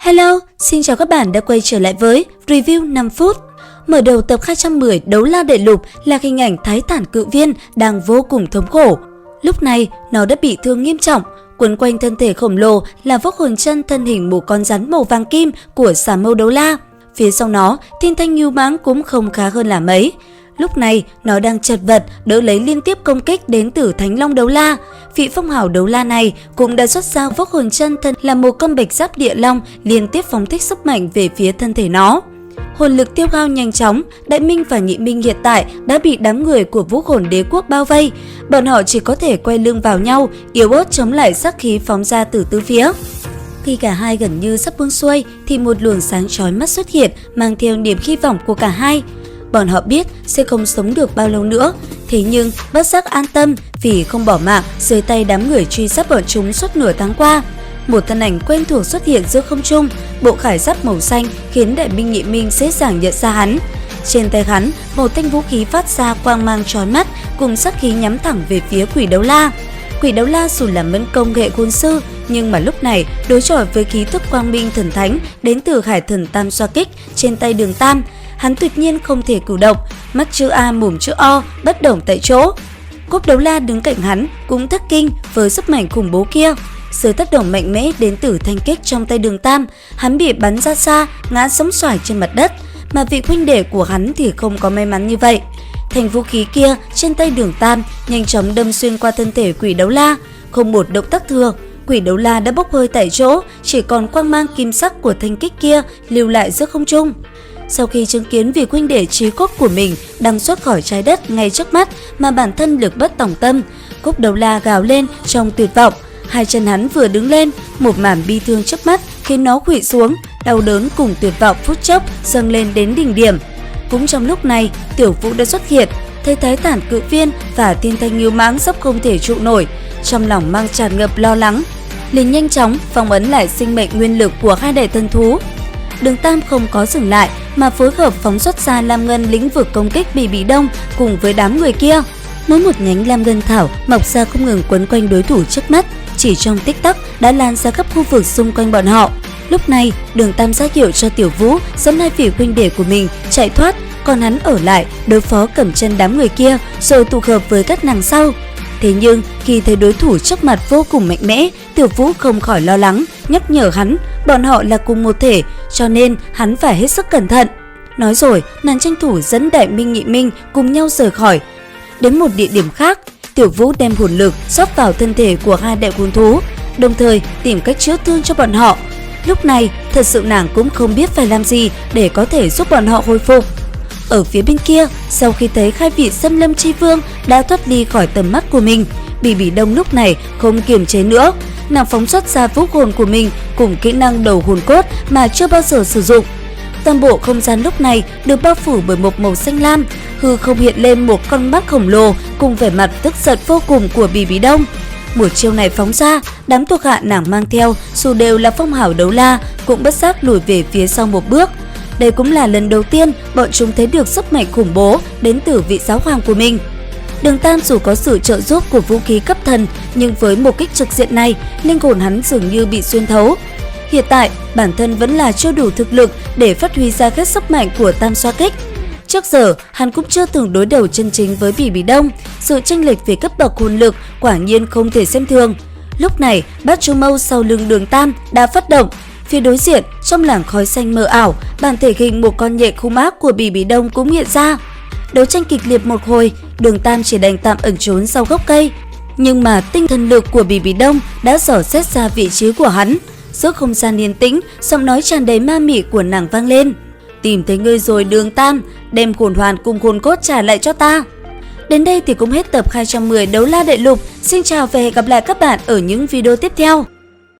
Hello, xin chào các bạn đã quay trở lại với Review 5 phút. Mở đầu tập 210 Đấu La Đại Lục là hình ảnh Thái Thản Cự Viên đang vô cùng thống khổ. Lúc này, nó đã bị thương nghiêm trọng. Quấn quanh thân thể khổng lồ là vóc hồn chân thân hình một con rắn màu vàng kim của Xà Mâu Đấu La. Phía sau nó, Thiên Thanh Ngưu Mãng cũng không khá hơn là mấy. Lúc này, nó đang chật vật đỡ lấy liên tiếp công kích đến từ Thánh Long Đấu La. Vị phong hào đấu la này cũng đã xuất ra vóc hồn chân thân là một con bạch giáp địa long liên tiếp phóng thích sức mạnh về phía thân thể nó. Hồn lực tiêu hao nhanh chóng, Đại Minh và Nhị Minh hiện tại đã bị đám người của Vũ Hồn Đế Quốc bao vây. Bọn họ chỉ có thể quay lưng vào nhau, yếu ớt chống lại sát khí phóng ra từ tứ phía. Khi cả hai gần như sắp buông xuôi thì một luồng sáng chói mắt xuất hiện mang theo niềm hy vọng của cả hai. Bọn họ biết sẽ không sống được bao lâu nữa, thế nhưng bất giác an tâm vì không bỏ mạng dưới tay đám người truy sát bọn chúng suốt nửa tháng qua. Một thân ảnh quen thuộc xuất hiện giữa không trung, bộ khải giáp màu xanh khiến Đại Minh Nhị Minh dễ dàng nhận ra hắn. Trên tay hắn, một thanh vũ khí phát ra quang mang chói mắt cùng sát khí nhắm thẳng về phía Quỷ Đấu La. Quỷ Đấu La dù là mẫn công nghệ khôn sư, nhưng mà lúc này đối chọi với khí tức quang minh thần thánh đến từ Hải Thần Tam Xoa Kích trên tay Đường Tam, hắn tuyệt nhiên không thể cử động, mắt chữ A mồm chữ O, bất động tại chỗ. Cốp Đấu La đứng cạnh hắn cũng thất kinh với sức mạnh khủng bố kia. Sự tác động mạnh mẽ đến từ thanh kích trong tay Đường Tam, hắn bị bắn ra xa, ngã sóng xoài trên mặt đất, mà vị huynh đệ của hắn thì không có may mắn như vậy. Thành vũ khí kia trên tay Đường Tam nhanh chóng đâm xuyên qua thân thể Quỷ Đấu La, không một động tác thừa. Quỷ Đấu La đã bốc hơi tại chỗ, chỉ còn quang mang kim sắc của thanh kích kia lưu lại giữa không trung. Sau khi chứng kiến vị huynh đệ chí cốt của mình đang xuất khỏi trái đất ngay trước mắt mà bản thân lực bất tòng tâm, Cốp Đấu La gào lên trong tuyệt vọng. Hai chân hắn vừa đứng lên, một màn bi thương trước mắt khiến nó khuỵu xuống, đau đớn cùng tuyệt vọng phút chốc dâng lên đến đỉnh điểm. Cũng trong lúc này, Tiểu Vũ đã xuất hiện, thấy Thái Thản Cự Viên và Thiên Thanh Ngưu Mãng sắp không thể trụ nổi, trong lòng mang tràn ngập lo lắng, liền nhanh chóng phong ấn lại sinh mệnh nguyên lực của hai đại thân thú. Đường Tam không có dừng lại mà phối hợp phóng xuất ra Lam Ngân lĩnh vực công kích Bỉ Đông cùng với đám người kia. Mỗi một nhánh Lam Ngân thảo mọc ra không ngừng quấn quanh đối thủ trước mắt, chỉ trong tích tắc đã lan ra khắp khu vực xung quanh bọn họ. Lúc này, Đường Tam ra hiệu cho Tiểu Vũ dẫn hai vị huynh đệ của mình chạy thoát, còn hắn ở lại đối phó cầm chân đám người kia rồi tụ hợp với các nàng sau. Thế nhưng khi thấy đối thủ trước mặt vô cùng mạnh mẽ, Tiểu Vũ không khỏi lo lắng, nhắc nhở hắn bọn họ là cùng một thể, cho nên hắn phải hết sức cẩn thận. Nói rồi, nàng tranh thủ dẫn Đại Minh Nhị Minh cùng nhau rời khỏi. Đến một địa điểm khác, Tiểu Vũ đem hồn lực rót vào thân thể của hai đại hồn thú, đồng thời tìm cách chữa thương cho bọn họ. Lúc này, thật sự nàng cũng không biết phải làm gì để có thể giúp bọn họ hồi phục. Ở phía bên kia, sau khi thấy hai vị Xâm Lâm Chi Vương đã thoát ly khỏi tầm mắt của mình, Bỉ Đông lúc này không kiềm chế nữa, nàng phóng xuất ra vũ hồn của mình cùng kỹ năng đầu hồn cốt mà chưa bao giờ sử dụng. Toàn bộ không gian lúc này được bao phủ bởi một màu xanh lam, hư không hiện lên một con mắt khổng lồ cùng vẻ mặt tức giận vô cùng của Bỉ Đông. Một chiêu này phóng ra, đám thuộc hạ nàng mang theo dù đều là phong hào đấu la cũng bất giác lùi về phía sau một bước. Đây cũng là lần đầu tiên bọn chúng thấy được sức mạnh khủng bố đến từ vị giáo hoàng của mình. Đường Tam dù có sự trợ giúp của vũ khí cấp thần, nhưng với một kích trực diện này, linh hồn hắn dường như bị xuyên thấu. Hiện tại, bản thân vẫn là chưa đủ thực lực để phát huy ra hết sức mạnh của Tam Xoa Kích. Trước giờ, hắn cũng chưa từng đối đầu chân chính với Bỉ Đông, sự chênh lệch về cấp bậc hồn lực quả nhiên không thể xem thường. Lúc này, Bát Chu Mâu sau lưng Đường Tam đã phát động. Phía đối diện, trong làng khói xanh mờ ảo, bản thể hình một con nhện hung ác của Bỉ Đông cũng hiện ra. Đấu tranh kịch liệt một hồi, Đường Tam chỉ đành tạm ẩn trốn sau gốc cây. Nhưng mà tinh thần lực của Bỉ Đông đã dò xét ra vị trí của hắn. Giữa không gian yên tĩnh, giọng nói tràn đầy ma mị của nàng vang lên. Tìm thấy ngươi rồi Đường Tam, đem hồn hoàn cùng hồn cốt trả lại cho ta. Đến đây thì cũng hết tập 210 Đấu La Đại Lục. Xin chào và hẹn gặp lại các bạn ở những video tiếp theo.